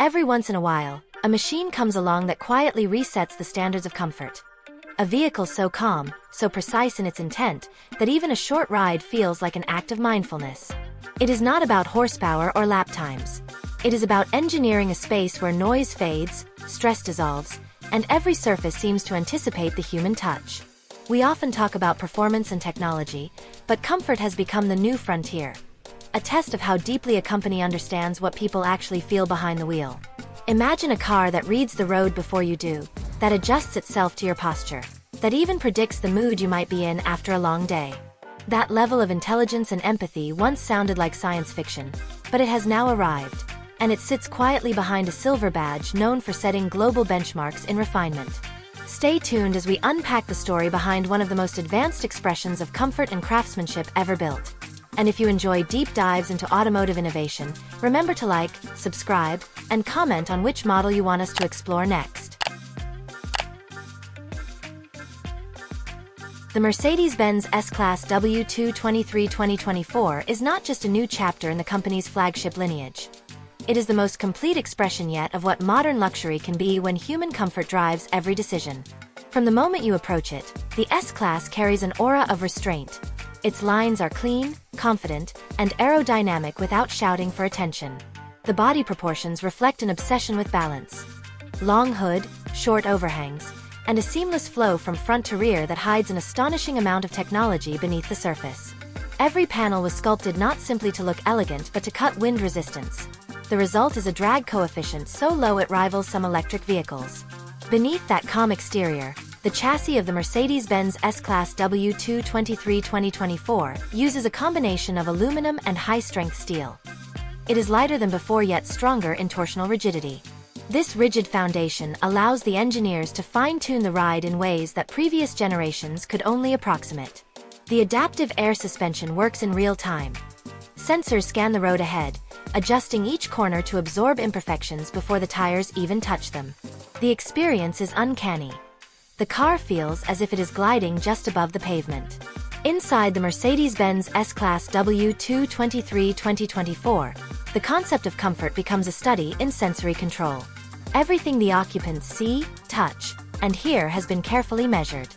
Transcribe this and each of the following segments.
Every once in a while, a machine comes along that quietly resets the standards of comfort. A vehicle so calm, so precise in its intent, that even a short ride feels like an act of mindfulness. It is not about horsepower or lap times. It is about engineering a space where noise fades, stress dissolves, and every surface seems to anticipate the human touch. We often talk about performance and technology, but comfort has become the new frontier. A test of how deeply a company understands what people actually feel behind the wheel. Imagine a car that reads the road before you do, that adjusts itself to your posture, that even predicts the mood you might be in after a long day. That level of intelligence and empathy once sounded like science fiction, but it has now arrived, and it sits quietly behind a silver badge known for setting global benchmarks in refinement. Stay tuned as we unpack the story behind one of the most advanced expressions of comfort and craftsmanship ever built. And if you enjoy deep dives into automotive innovation, remember to like, subscribe, and comment on which model you want us to explore next. The Mercedes-Benz S-Class W223 2024 is not just a new chapter in the company's flagship lineage. It is the most complete expression yet of what modern luxury can be when human comfort drives every decision. From the moment you approach it, the S-Class carries an aura of restraint. Its lines are clean, confident, and aerodynamic without shouting for attention. The body proportions reflect an obsession with balance. Long hood, short overhangs, and a seamless flow from front to rear that hides an astonishing amount of technology beneath the surface. Every panel was sculpted not simply to look elegant but to cut wind resistance. The result is a drag coefficient so low it rivals some electric vehicles. Beneath that calm exterior, the chassis of the Mercedes-Benz S-Class W223 2024 uses a combination of aluminum and high-strength steel. It is lighter than before yet stronger in torsional rigidity. This rigid foundation allows the engineers to fine-tune the ride in ways that previous generations could only approximate. The adaptive air suspension works in real time. Sensors scan the road ahead, adjusting each corner to absorb imperfections before the tires even touch them. The experience is uncanny. The car feels as if it is gliding just above the pavement. Inside the Mercedes-Benz S-Class W223 2024, the concept of comfort becomes a study in sensory control. Everything the occupants see, touch, and hear has been carefully measured.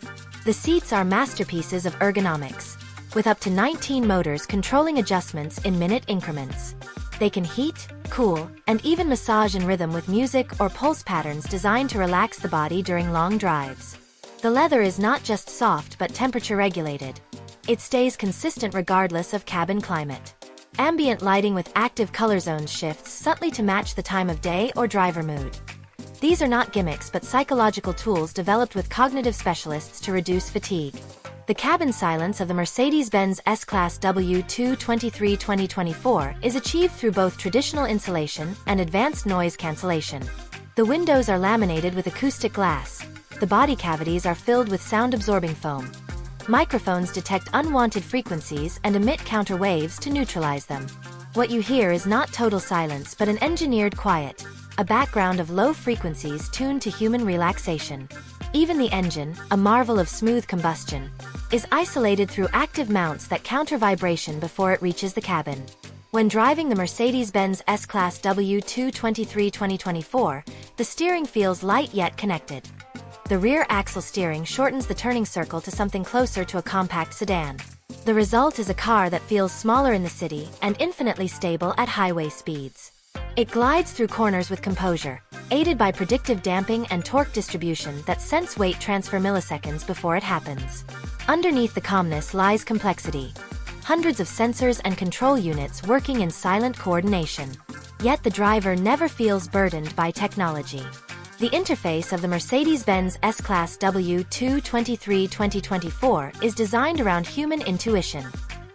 The seats are masterpieces of ergonomics, with up to 19 motors controlling adjustments in minute increments. They can heat, cool, and even massage in rhythm with music or pulse patterns designed to relax the body during long drives. The leather is not just soft but temperature regulated. It stays consistent regardless of cabin climate. Ambient lighting with active color zones shifts subtly to match the time of day or driver mood. These are not gimmicks but psychological tools developed with cognitive specialists to reduce fatigue. The cabin silence of the Mercedes-Benz S-Class W223 2024 is achieved through both traditional insulation and advanced noise cancellation. The windows are laminated with acoustic glass. The body cavities are filled with sound-absorbing foam. Microphones detect unwanted frequencies and emit counter waves to neutralize them. What you hear is not total silence but an engineered quiet, a background of low frequencies tuned to human relaxation. Even the engine, a marvel of smooth combustion, is isolated through active mounts that counter vibration before it reaches the cabin. When driving the Mercedes-Benz S-Class W223 2024, the steering feels light yet connected. The rear axle steering shortens the turning circle to something closer to a compact sedan. The result is a car that feels smaller in the city and infinitely stable at highway speeds. It glides through corners with composure, aided by predictive damping and torque distribution that sense weight transfer milliseconds before it happens. Underneath the calmness lies complexity. Hundreds of sensors and control units working in silent coordination. Yet the driver never feels burdened by technology. The interface of the Mercedes-Benz S-Class W223 2024 is designed around human intuition.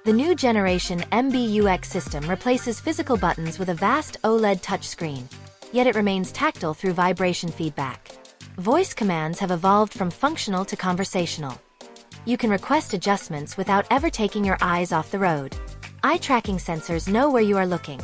The new generation MBUX system replaces physical buttons with a vast OLED touchscreen, yet it remains tactile through vibration feedback. Voice commands have evolved from functional to conversational. You can request adjustments without ever taking your eyes off the road. Eye tracking sensors know where you are looking.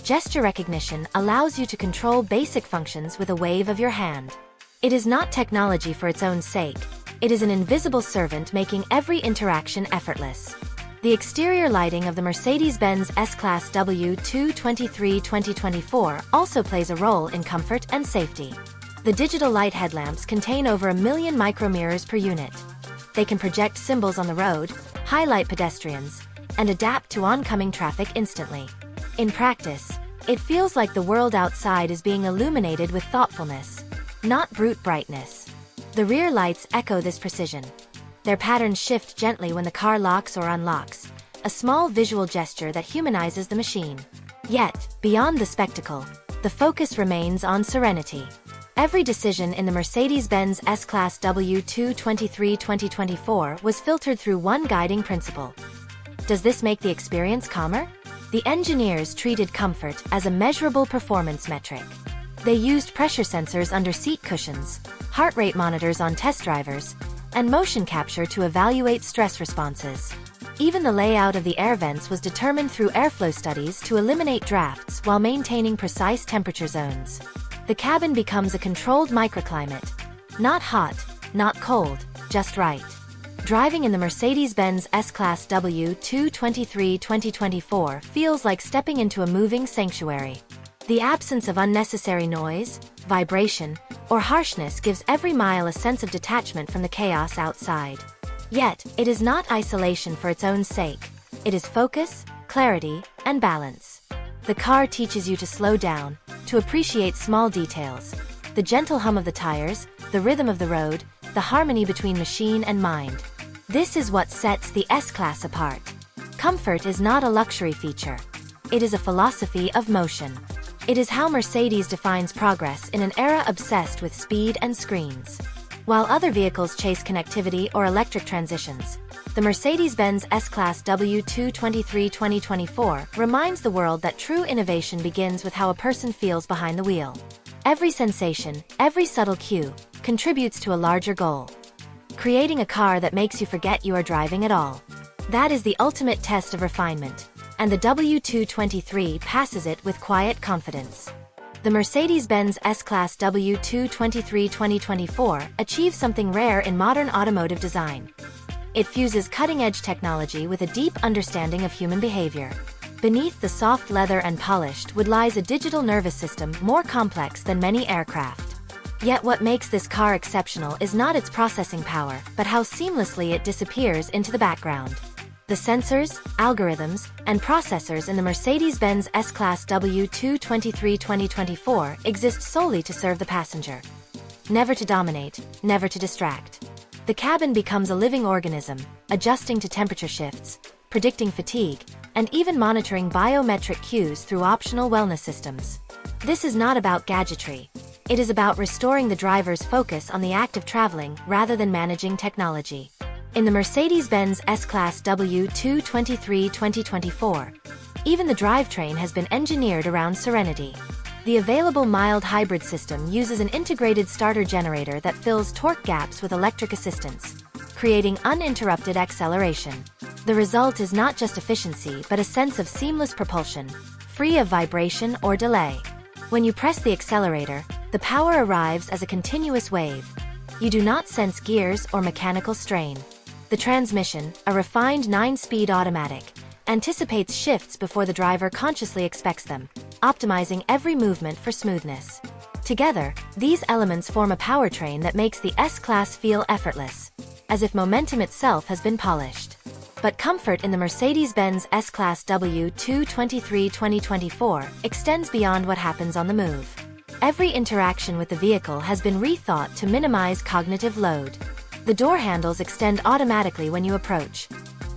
Gesture recognition allows you to control basic functions with a wave of your hand. It is not technology for its own sake. It is an invisible servant making every interaction effortless. The exterior lighting of the Mercedes-Benz S-Class W223 2024 also plays a role in comfort and safety. The digital light headlamps contain over 1 million micromirrors per unit. They can project symbols on the road, highlight pedestrians, and adapt to oncoming traffic instantly. In practice, it feels like the world outside is being illuminated with thoughtfulness, not brute brightness. The rear lights echo this precision. Their patterns shift gently when the car locks or unlocks, a small visual gesture that humanizes the machine. Yet, beyond the spectacle, the focus remains on serenity. Every decision in the Mercedes-Benz S-Class W223 2024 was filtered through one guiding principle. Does this make the experience calmer? The engineers treated comfort as a measurable performance metric. They used pressure sensors under seat cushions, heart rate monitors on test drivers, and motion capture to evaluate stress responses. Even the layout of the air vents was determined through airflow studies to eliminate drafts while maintaining precise temperature zones. The cabin becomes a controlled microclimate. Not hot, not cold, just right. Driving in the Mercedes-Benz S-Class W223 2024 feels like stepping into a moving sanctuary. The absence of unnecessary noise, vibration, or harshness gives every mile a sense of detachment from the chaos outside. Yet, it is not isolation for its own sake. It is focus, clarity, and balance. The car teaches you to slow down, to appreciate small details. The gentle hum of the tires, the rhythm of the road, the harmony between machine and mind. This is what sets the S-Class apart. Comfort is not a luxury feature. It is a philosophy of motion. It is how Mercedes defines progress in an era obsessed with speed and screens. While other vehicles chase connectivity or electric transitions, the Mercedes-Benz S-Class W223 2024 reminds the world that true innovation begins with how a person feels behind the wheel. Every sensation, every subtle cue, contributes to a larger goal. Creating a car that makes you forget you are driving at all. That is the ultimate test of refinement, and the W223 passes it with quiet confidence. The Mercedes-Benz S-Class W223 2024 achieves something rare in modern automotive design. It fuses cutting-edge technology with a deep understanding of human behavior. Beneath the soft leather and polished wood lies a digital nervous system more complex than many aircraft. Yet what makes this car exceptional is not its processing power, but how seamlessly it disappears into the background. The sensors, algorithms, and processors in the Mercedes-Benz S-Class W223 2024 exist solely to serve the passenger. Never to dominate, never to distract. The cabin becomes a living organism, adjusting to temperature shifts, predicting fatigue, and even monitoring biometric cues through optional wellness systems. This is not about gadgetry. It is about restoring the driver's focus on the act of traveling rather than managing technology. In the Mercedes-Benz S-Class W223 2024, even the drivetrain has been engineered around serenity. The available mild hybrid system uses an integrated starter generator that fills torque gaps with electric assistance, creating uninterrupted acceleration. The result is not just efficiency but a sense of seamless propulsion, free of vibration or delay. When you press the accelerator, the power arrives as a continuous wave. You do not sense gears or mechanical strain. The transmission, a refined 9-speed automatic, anticipates shifts before the driver consciously expects them, optimizing every movement for smoothness. Together, these elements form a powertrain that makes the S-Class feel effortless, as if momentum itself has been polished. But comfort in the Mercedes-Benz S-Class W223 2024 extends beyond what happens on the move. Every interaction with the vehicle has been rethought to minimize cognitive load. The door handles extend automatically when you approach.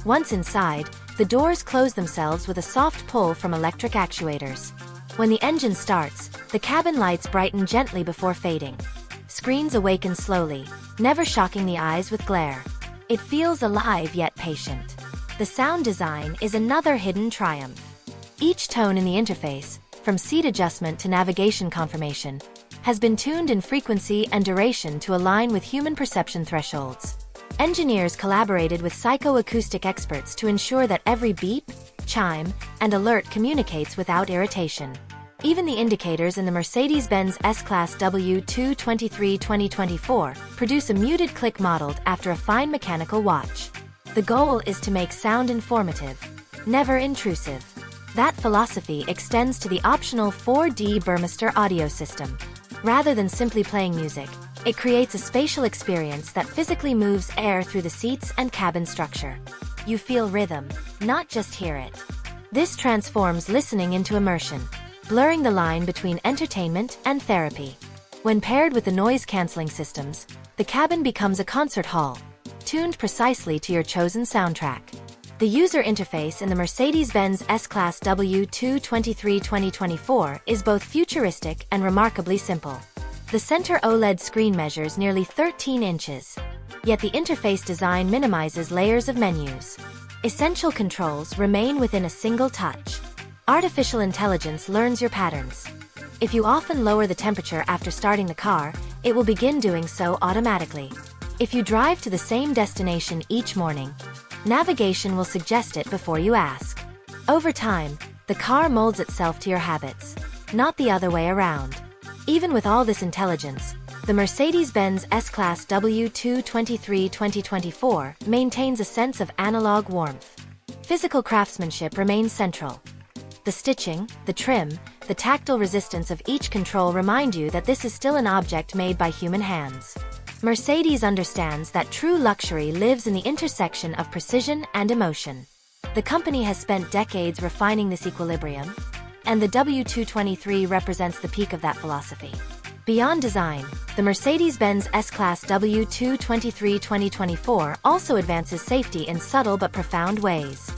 Once inside, the doors close themselves with a soft pull from electric actuators. When the engine starts, the cabin lights brighten gently before fading. Screens awaken slowly, never shocking the eyes with glare. It feels alive yet patient. The sound design is another hidden triumph. Each tone in the interface, from seat adjustment to navigation confirmation, has been tuned in frequency and duration to align with human perception thresholds. Engineers collaborated with psychoacoustic experts to ensure that every beep, chime, and alert communicates without irritation. Even the indicators in the Mercedes-Benz S-Class W223 2024 produce a muted click modeled after a fine mechanical watch. The goal is to make sound informative, never intrusive. That philosophy extends to the optional 4D Burmester audio system. Rather than simply playing music, it creates a spatial experience that physically moves air through the seats and cabin structure. You feel rhythm, not just hear it. This transforms listening into immersion, blurring the line between entertainment and therapy. When paired with the noise-canceling systems, the cabin becomes a concert hall, tuned precisely to your chosen soundtrack. The user interface in the Mercedes-Benz S-Class W223 2024 is both futuristic and remarkably simple. The center OLED screen measures nearly 13 inches, yet the interface design minimizes layers of menus. Essential controls remain within a single touch. Artificial intelligence learns your patterns. If you often lower the temperature after starting the car, it will begin doing so automatically. If you drive to the same destination each morning, navigation will suggest it before you ask. Over time, the car molds itself to your habits, not the other way around. Even with all this intelligence, the Mercedes-Benz S-Class W223 2024 maintains a sense of analog warmth. Physical craftsmanship remains central. The stitching, the trim, the tactile resistance of each control remind you that this is still an object made by human hands. Mercedes understands that true luxury lives in the intersection of precision and emotion. The company has spent decades refining this equilibrium, and the W223 represents the peak of that philosophy. Beyond design, the Mercedes-Benz S-Class W223 2024 also advances safety in subtle but profound ways.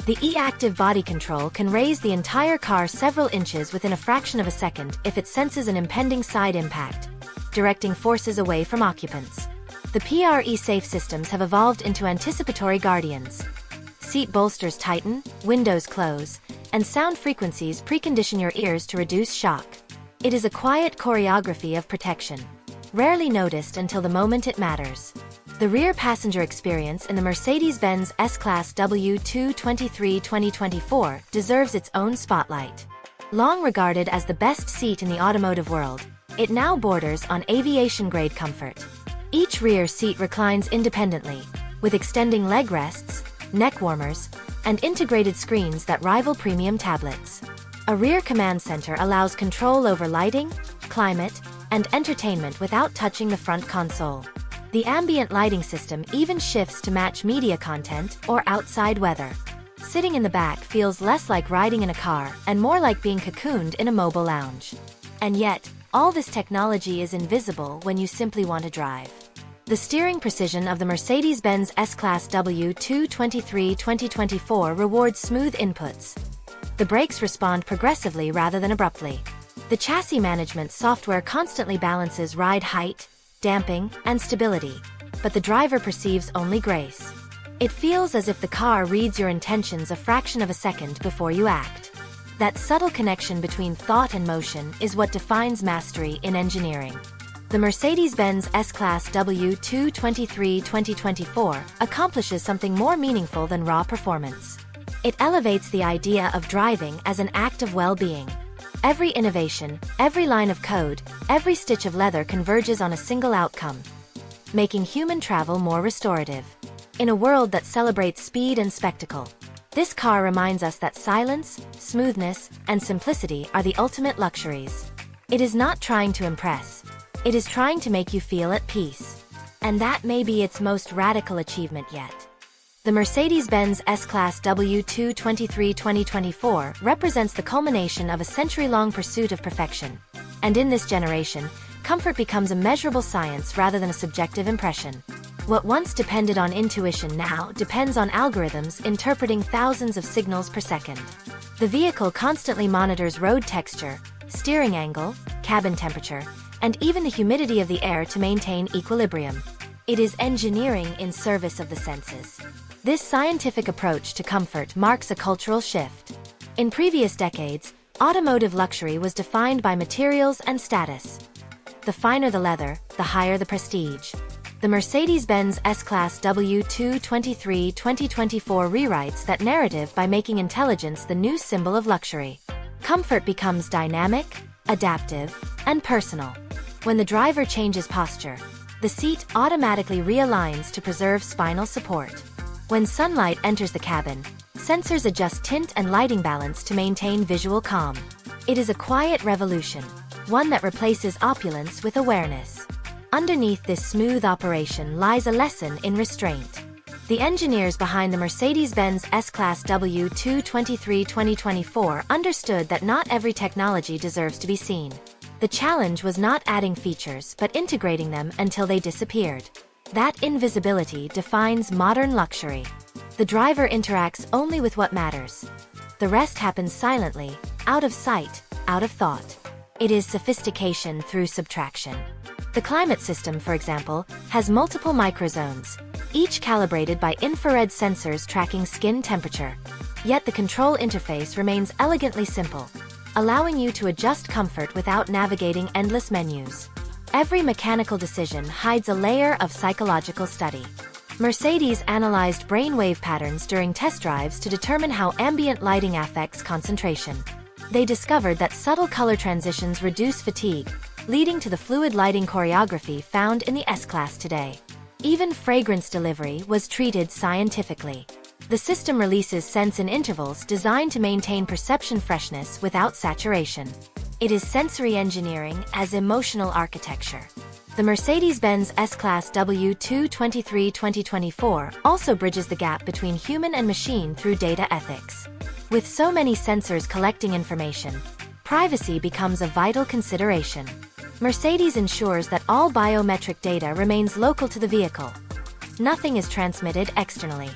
The e-active body control can raise the entire car several inches within a fraction of a second if it senses an impending side impact, directing forces away from occupants. The PRE-safe systems have evolved into anticipatory guardians. Seat bolsters tighten, windows close, and sound frequencies precondition your ears to reduce shock. It is a quiet choreography of protection, rarely noticed until the moment it matters. The rear passenger experience in the Mercedes-Benz S-Class W223 2024 deserves its own spotlight. Long regarded as the best seat in the automotive world, it now borders on aviation-grade comfort. Each rear seat reclines independently, with extending leg rests, neck warmers, and integrated screens that rival premium tablets. A rear command center allows control over lighting, climate, and entertainment without touching the front console. The ambient lighting system even shifts to match media content or outside weather. Sitting in the back feels less like riding in a car and more like being cocooned in a mobile lounge. And yet, all this technology is invisible when you simply want to drive. The steering precision of the Mercedes-Benz S-Class W223 2024 rewards smooth inputs. The brakes respond progressively rather than abruptly. The chassis management software constantly balances ride height, damping, and stability, but the driver perceives only grace. It feels as if the car reads your intentions a fraction of a second before you act. That subtle connection between thought and motion is what defines mastery in engineering. The Mercedes-Benz S-Class W223 2024 accomplishes something more meaningful than raw performance. It elevates the idea of driving as an act of well-being. Every innovation, every line of code, every stitch of leather converges on a single outcome, making human travel more restorative. In a world that celebrates speed and spectacle, this car reminds us that silence, smoothness, and simplicity are the ultimate luxuries. It is not trying to impress. It is trying to make you feel at peace. And that may be its most radical achievement yet. The Mercedes-Benz S-Class W223 2024 represents the culmination of a century-long pursuit of perfection. And in this generation, comfort becomes a measurable science rather than a subjective impression. What once depended on intuition now depends on algorithms interpreting thousands of signals per second. The vehicle constantly monitors road texture, steering angle, cabin temperature, and even the humidity of the air to maintain equilibrium. It is engineering in service of the senses. This scientific approach to comfort marks a cultural shift. In previous decades, automotive luxury was defined by materials and status. The finer the leather, the higher the prestige. The Mercedes-Benz S-Class W223 2024 rewrites that narrative by making intelligence the new symbol of luxury. Comfort becomes dynamic, adaptive, and personal. When the driver changes posture, the seat automatically realigns to preserve spinal support. When sunlight enters the cabin, sensors adjust tint and lighting balance to maintain visual calm. It is a quiet revolution, one that replaces opulence with awareness. Underneath this smooth operation lies a lesson in restraint. The engineers behind the Mercedes-Benz S-Class W223 2024 understood that not every technology deserves to be seen. The challenge was not adding features but integrating them until they disappeared. That invisibility defines modern luxury. The driver interacts only with what matters. The rest happens silently, out of sight, out of thought. It is sophistication through subtraction. The climate system, for example, has multiple microzones, each calibrated by infrared sensors tracking skin temperature. Yet the control interface remains elegantly simple, allowing you to adjust comfort without navigating endless menus. Every mechanical decision hides a layer of psychological study. Mercedes analyzed brainwave patterns during test drives to determine how ambient lighting affects concentration. They discovered that subtle color transitions reduce fatigue, leading to the fluid lighting choreography found in the S-Class today. Even fragrance delivery was treated scientifically. The system releases scents in intervals designed to maintain perception freshness without saturation. It is sensory engineering as emotional architecture. The Mercedes-Benz S-Class W223 2024 also bridges the gap between human and machine through data ethics. With so many sensors collecting information, privacy becomes a vital consideration. Mercedes ensures that all biometric data remains local to the vehicle. Nothing is transmitted externally.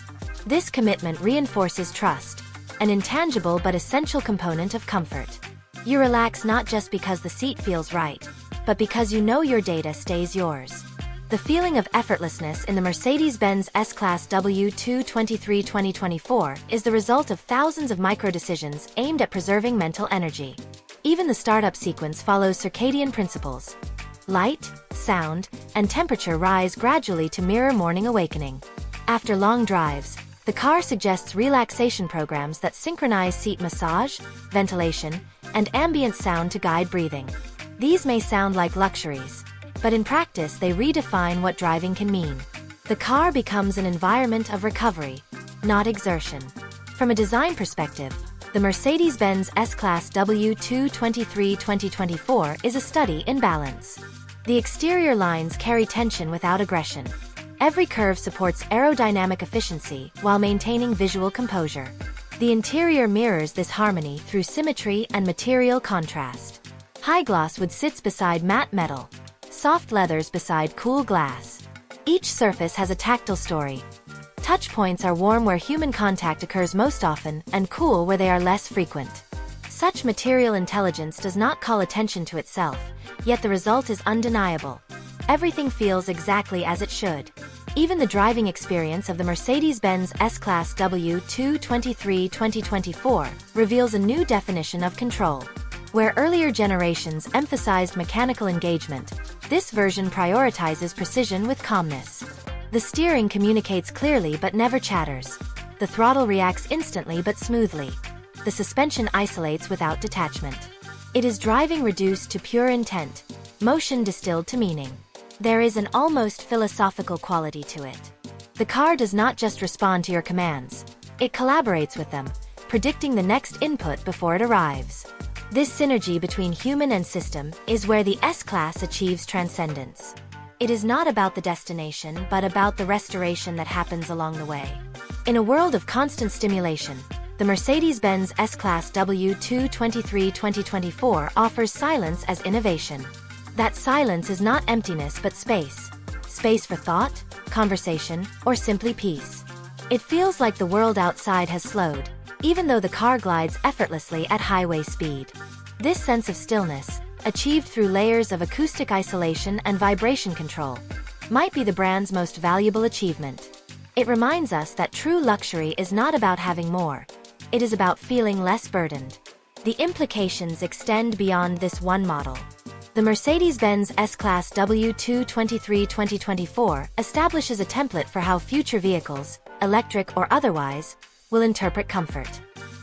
This commitment reinforces trust, an intangible but essential component of comfort. You relax not just because the seat feels right, but because you know your data stays yours. The feeling of effortlessness in the Mercedes-Benz S-Class W223 2024 is the result of thousands of micro-decisions aimed at preserving mental energy. Even the startup sequence follows circadian principles. Light, sound, and temperature rise gradually to mirror morning awakening. After long drives, the car suggests relaxation programs that synchronize seat massage, ventilation, and ambient sound to guide breathing. These may sound like luxuries, but in practice they redefine what driving can mean. The car becomes an environment of recovery, not exertion. From a design perspective, the Mercedes-Benz S-Class W223 2024 is a study in balance. The exterior lines carry tension without aggression. Every curve supports aerodynamic efficiency while maintaining visual composure. The interior mirrors this harmony through symmetry and material contrast. High gloss wood sits beside matte metal, soft leathers beside cool glass. Each surface has a tactile story. Touch points are warm where human contact occurs most often and cool where they are less frequent. Such material intelligence does not call attention to itself, yet the result is undeniable. Everything feels exactly as it should. Even the driving experience of the Mercedes-Benz S-Class W223 2024 reveals a new definition of control. Where earlier generations emphasized mechanical engagement, this version prioritizes precision with calmness. The steering communicates clearly but never chatters. The throttle reacts instantly but smoothly. The suspension isolates without detachment. It is driving reduced to pure intent, motion distilled to meaning. There is an almost philosophical quality to it. The car does not just respond to your commands. It collaborates with them, predicting the next input before it arrives. This synergy between human and system is where the S-Class achieves transcendence. It is not about the destination but about the restoration that happens along the way. In a world of constant stimulation, the Mercedes-Benz S-Class W223 2024 offers silence as innovation. That silence is not emptiness but space. Space for thought, conversation, or simply peace. It feels like the world outside has slowed, even though the car glides effortlessly at highway speed. This sense of stillness, achieved through layers of acoustic isolation and vibration control, might be the brand's most valuable achievement. It reminds us that true luxury is not about having more. It is about feeling less burdened. The implications extend beyond this one model. The Mercedes-Benz S-Class W223 2024 establishes a template for how future vehicles, electric or otherwise, will interpret comfort.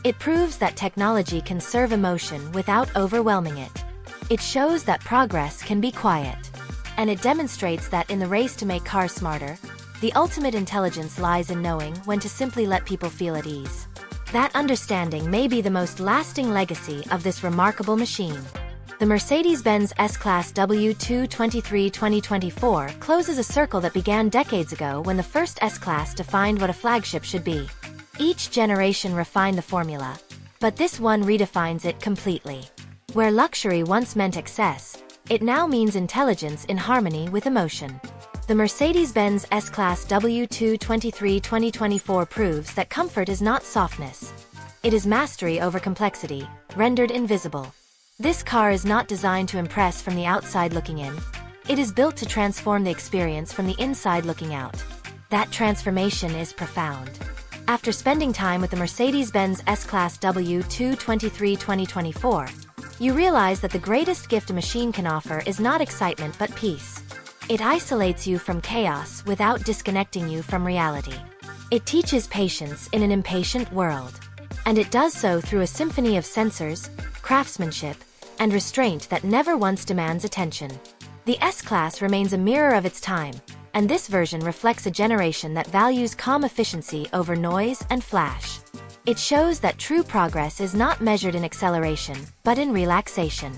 It proves that technology can serve emotion without overwhelming it. It shows that progress can be quiet. And it demonstrates that in the race to make cars smarter, The ultimate intelligence lies in knowing when to simply let people feel at ease. That understanding may be the most lasting legacy of this remarkable machine. The Mercedes-Benz S-Class W223 2024 closes a circle that began decades ago when the first S-Class defined what a flagship should be. Each generation refined the formula, but this one redefines it completely. Where luxury once meant excess, it now means intelligence in harmony with emotion. The Mercedes-Benz S-Class W223 2024 proves that comfort is not softness. It is mastery over complexity, rendered invisible. This car is not designed to impress from the outside looking in. It is built to transform the experience from the inside looking out. That transformation is profound. After spending time with the Mercedes-Benz S-Class W223 2024, you realize that the greatest gift a machine can offer is not excitement but peace. It isolates you from chaos without disconnecting you from reality. It teaches patience in an impatient world. And it does so through a symphony of sensors, craftsmanship, and restraint that never once demands attention. The S-Class remains a mirror of its time, and this version reflects a generation that values calm efficiency over noise and flash. It shows that true progress is not measured in acceleration, but in relaxation.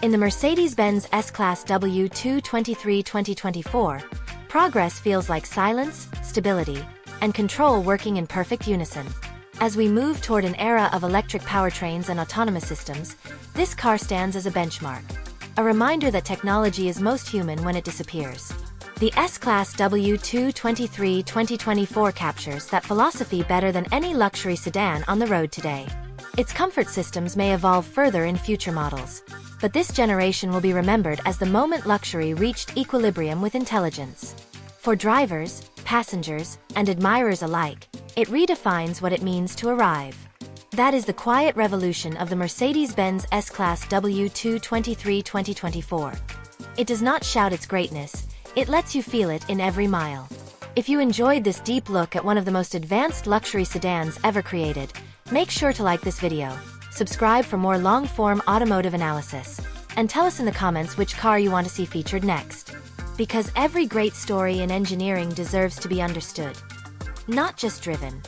In the Mercedes-Benz S-Class W223 2024, progress feels like silence, stability, and control working in perfect unison. As we move toward an era of electric powertrains and autonomous systems, this car stands as a benchmark, a reminder that technology is most human when it disappears. The S-Class W223 2024 captures that philosophy better than any luxury sedan on the road today. Its comfort systems may evolve further in future models, but this generation will be remembered as the moment luxury reached equilibrium with intelligence. For drivers, passengers, and admirers alike, it redefines what it means to arrive. That is the quiet revolution of the Mercedes-Benz S-Class W223 2024. It does not shout its greatness, it lets you feel it in every mile. If you enjoyed this deep look at one of the most advanced luxury sedans ever created, make sure to like this video, subscribe for more long-form automotive analysis, and tell us in the comments which car you want to see featured next. Because every great story in engineering deserves to be understood, not just driven.